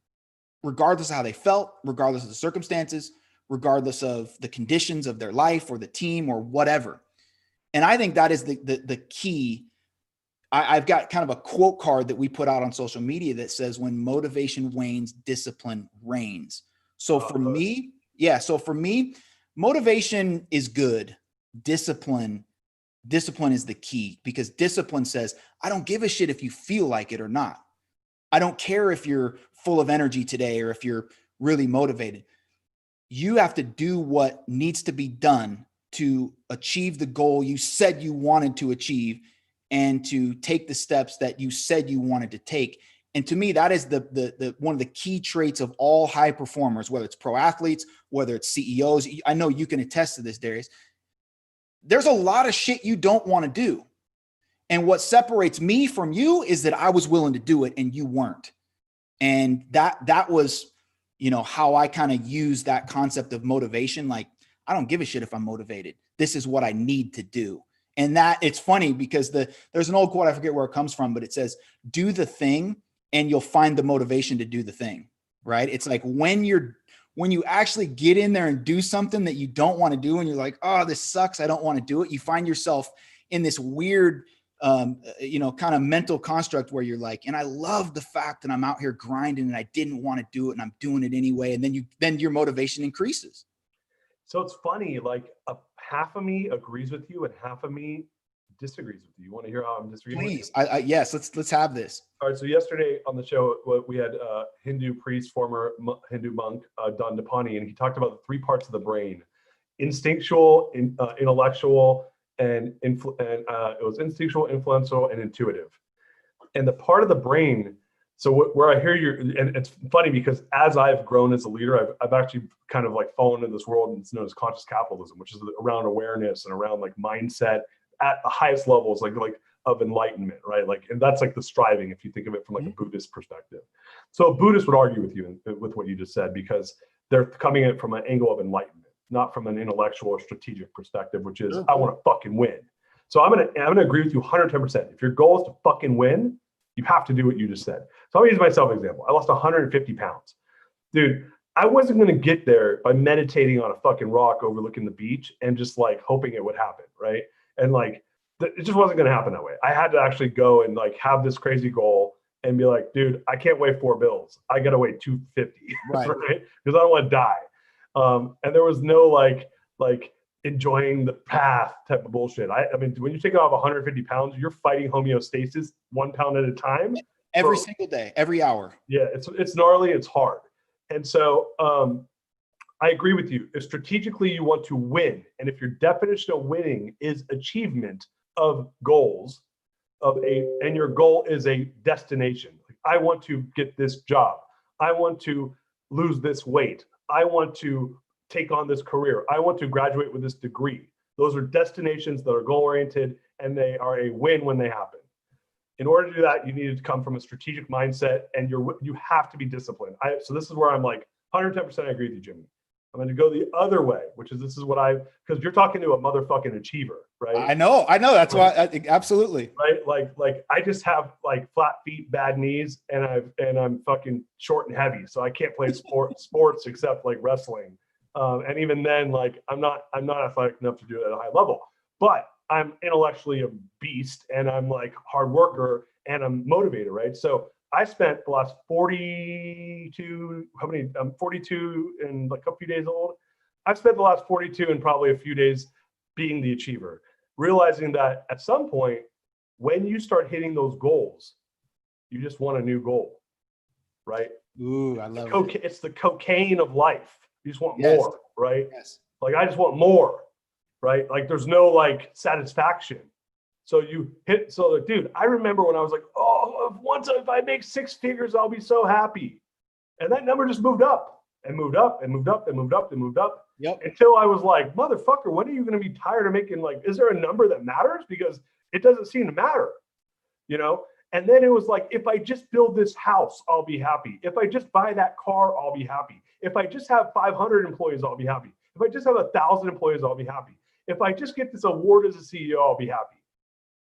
regardless of how they felt, regardless of the circumstances, regardless of the conditions of their life or the team or whatever. And I think that is the key. I've got kind of a quote card that we put out on social media that says, when motivation wanes, discipline reigns. So for me, motivation is good. Discipline is the key, because discipline says, I don't give a shit if you feel like it or not. I don't care if you're full of energy today or if you're really motivated. You have to do what needs to be done to achieve the goal you said you wanted to achieve and to take the steps that you said you wanted to take. And to me, that is the one of the key traits of all high performers, whether it's pro athletes, whether it's CEOs. I know you can attest to this, Darius. There's a lot of shit you don't want to do. And what separates me from you is that I was willing to do it and you weren't. And that was, how I kind of use that concept of motivation. Like, I don't give a shit if I'm motivated. This is what I need to do. And that it's funny because there's an old quote, I forget where it comes from, but it says, do the thing and you'll find the motivation to do the thing, right? It's like when you actually get in there and do something that you don't want to do and you're like, oh, this sucks, I don't want to do it. You find yourself in this weird, kind of mental construct where you're like, and I love the fact that I'm out here grinding and I didn't want to do it and I'm doing it anyway. And then your motivation increases. So it's funny, like half of me agrees with you and half of me disagrees with you. You want to hear how I'm disagreeing? Please. Yes, let's have this. All right. So yesterday on the show, we had Hindu priest, former Hindu monk, Don Depani, and he talked about the three parts of the brain. instinctual, intellectual, and it was instinctual, influential, and intuitive. And the part of the brain, so where I hear you, and it's funny because as I've grown as a leader, I've actually kind of like fallen into this world, and it's known as conscious capitalism, which is around awareness and around like mindset at the highest levels, like of enlightenment, right? Like, and that's like the striving, if you think of it from like a Buddhist perspective. So a Buddhist would argue with you with what you just said, because they're coming at it from an angle of enlightenment, not from an intellectual or strategic perspective, which is I want to fucking win. So I'm gonna agree with you 110%. If your goal is to fucking win, you have to do what you just said. So I'm gonna use myself example. I lost 150 pounds. Dude, I wasn't gonna get there by meditating on a fucking rock overlooking the beach and just like hoping it would happen, right? And like, it just wasn't gonna happen that way. I had to actually go and like have this crazy goal and be like, dude, I can't weigh 4 bills. I gotta weigh 250, right? Because I don't want to die. And there was no like enjoying the path type of bullshit. I mean, when you take off 150 pounds, you're fighting homeostasis 1 pound at a time. Every single day, every hour. Yeah, it's gnarly, it's hard. And so I agree with you. If strategically you want to win, and if your definition of winning is achievement of goals, and your goal is a destination. Like, I want to get this job. I want to lose this weight. I want to take on this career. I want to graduate with this degree. Those are destinations that are goal-oriented, and they are a win when they happen. In order to do that, you need to come from a strategic mindset, and you have to be disciplined. So this is where I'm like 110% I agree with you, Jimmy. I'm going to go the other way, which is because you're talking to a motherfucking achiever, right? I know. That's why, absolutely. Right. Like I just have like flat feet, bad knees, and I'm fucking short and heavy. So I can't play sports except like wrestling. And even then, like I'm not athletic enough to do it at a high level, but I'm intellectually a beast, and I'm like hard worker, and I'm motivated. Right. So I spent the last 42, I'm 42 and like a few days old. I've spent the last 42 and probably a few days being the achiever, realizing that at some point, when you start hitting those goals, you just want a new goal, right? Ooh, I love it. It's the cocaine of life. You just want Yes. more, right? Yes. Like, I just want more, right? Like, there's no like satisfaction. So dude, I remember when I was like, if I make 6 figures, I'll be so happy. And that number just moved up and moved up and moved up and moved up and moved up. Yep. Until I was like, motherfucker, when are you going to be tired of making, like, is there a number that matters? Because it doesn't seem to matter, you know? And then it was like, if I just build this house, I'll be happy. If I just buy that car, I'll be happy. If I just have 500 employees, I'll be happy. If I just have 1,000 employees, I'll be happy. If I just get this award as a CEO, I'll be happy.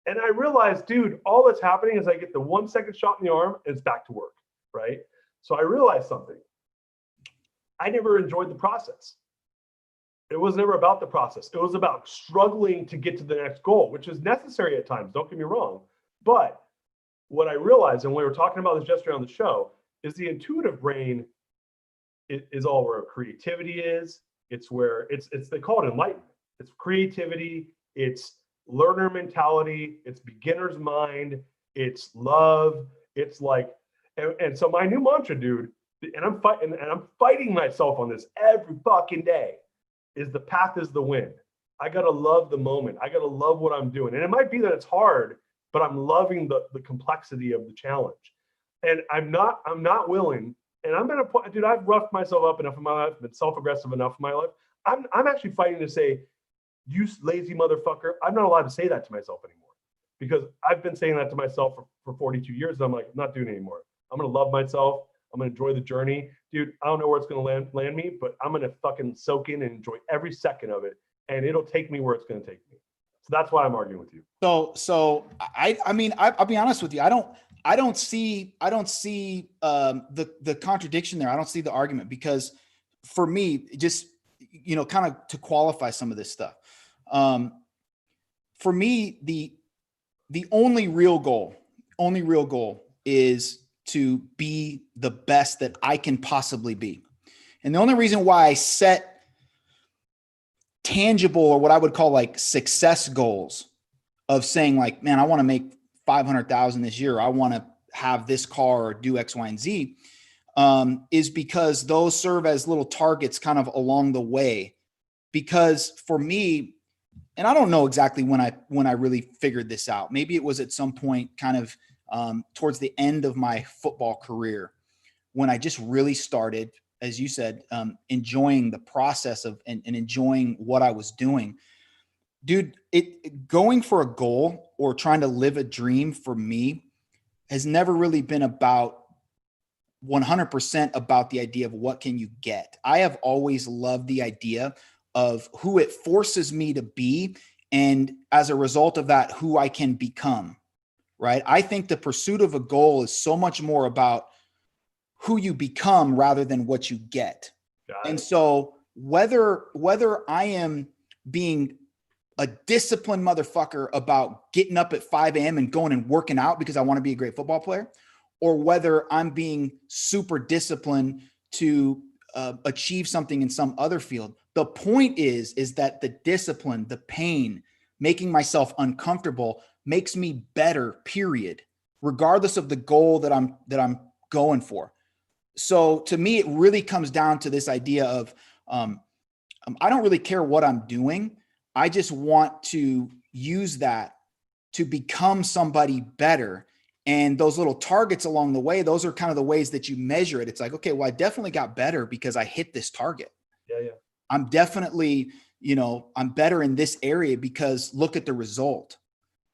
And I realized, dude, all that's happening is I get the 1 second shot in the arm and it's back to work, right? So I realized something. I never enjoyed the process. It was never about the process. It was about struggling to get to the next goal, which is necessary at times, don't get me wrong. But what I realized, and we were talking about this yesterday on the show, is the intuitive brain is all where creativity is. It's where they call it enlightenment. It's creativity, it's learner mentality, it's beginner's mind, it's love, it's like, and so my new mantra, dude, and I'm fighting myself on this every fucking day, is the path is the win. I gotta love the moment. I gotta love what I'm doing. And it might be that it's hard, but I'm loving the complexity of the challenge. And I'm not willing, and I'm gonna put, dude, I've roughed myself up enough in my life, been self-aggressive enough in my life. I'm actually fighting to say, you lazy motherfucker. I'm not allowed to say that to myself anymore, because I've been saying that to myself for 42 years. And I'm like, I'm not doing it anymore. I'm going to love myself. I'm going to enjoy the journey. Dude, I don't know where it's going to land me, but I'm going to fucking soak in and enjoy every second of it. And it'll take me where it's going to take me. So that's why I'm arguing with you. So I mean, I'll be honest with you. I don't see the contradiction there. I don't see the argument, because for me, just, you know, kind of to qualify some of this stuff. For me, the only real goal is to be the best that I can possibly be. And the only reason why I set tangible, or what I would call like success goals, of saying like, man, I want to make 500,000 this year. I want to have this car or do X, Y, and Z, is because those serve as little targets kind of along the way because for me, and I don't know exactly when I really figured this out. Maybe it was at some point kind of towards the end of my football career when I just really started, as you said, enjoying the process of and enjoying what I was doing. Dude, going for a goal or trying to live a dream for me has never really been about 100% about the idea of what can you get. I have always loved the idea of who it forces me to be, and as a result of that, who I can become, right? I think the pursuit of a goal is so much more about who you become rather than what you get. And so whether I am being a disciplined motherfucker about getting up at 5 a.m. and going and working out because I want to be a great football player, or whether I'm being super disciplined to achieve something in some other field. The point is that the discipline, the pain, making myself uncomfortable makes me better, period, regardless of the goal that I'm going for. So to me, it really comes down to this idea of I don't really care what I'm doing. I just want to use that to become somebody better. And those little targets along the way, those are kind of the ways that you measure it. It's like, okay, well, I definitely got better because I hit this target. Yeah. I'm definitely, I'm better in this area because look at the result.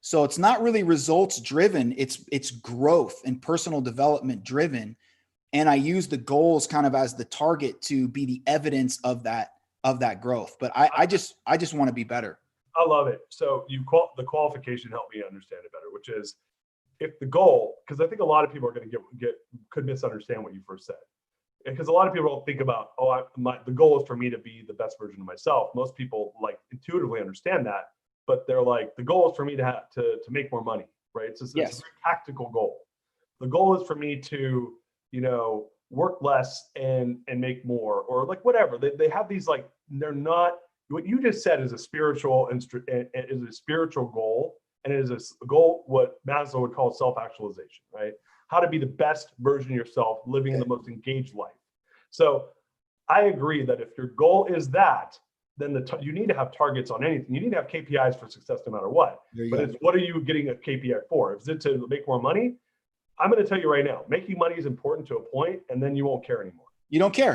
So it's not really results driven. It's growth and personal development driven. And I use the goals kind of as the target to be the evidence of that growth. But I just want to be better. I love it. So the qualification helped me understand it better, which is if the goal, because I think a lot of people are going to could misunderstand what you first said. Because a lot of people don't think about, the goal is for me to be the best version of myself. Most people like intuitively understand that, but they're like, the goal is for me to make more money, right? It's a very tactical goal. The goal is for me to, work less and make more, or like whatever. They have these like, they're not, what you just said is a spiritual goal. And it is a goal, what Maslow would call self-actualization, right? How to be the best version of yourself, living the most engaged life. So I agree that if your goal is that, then you need to have targets on anything. You need to have KPIs for success no matter what. But it's what are you getting a KPI for? Is it to make more money? I'm going to tell you right now, making money is important to a point, and then you won't care anymore. You don't care.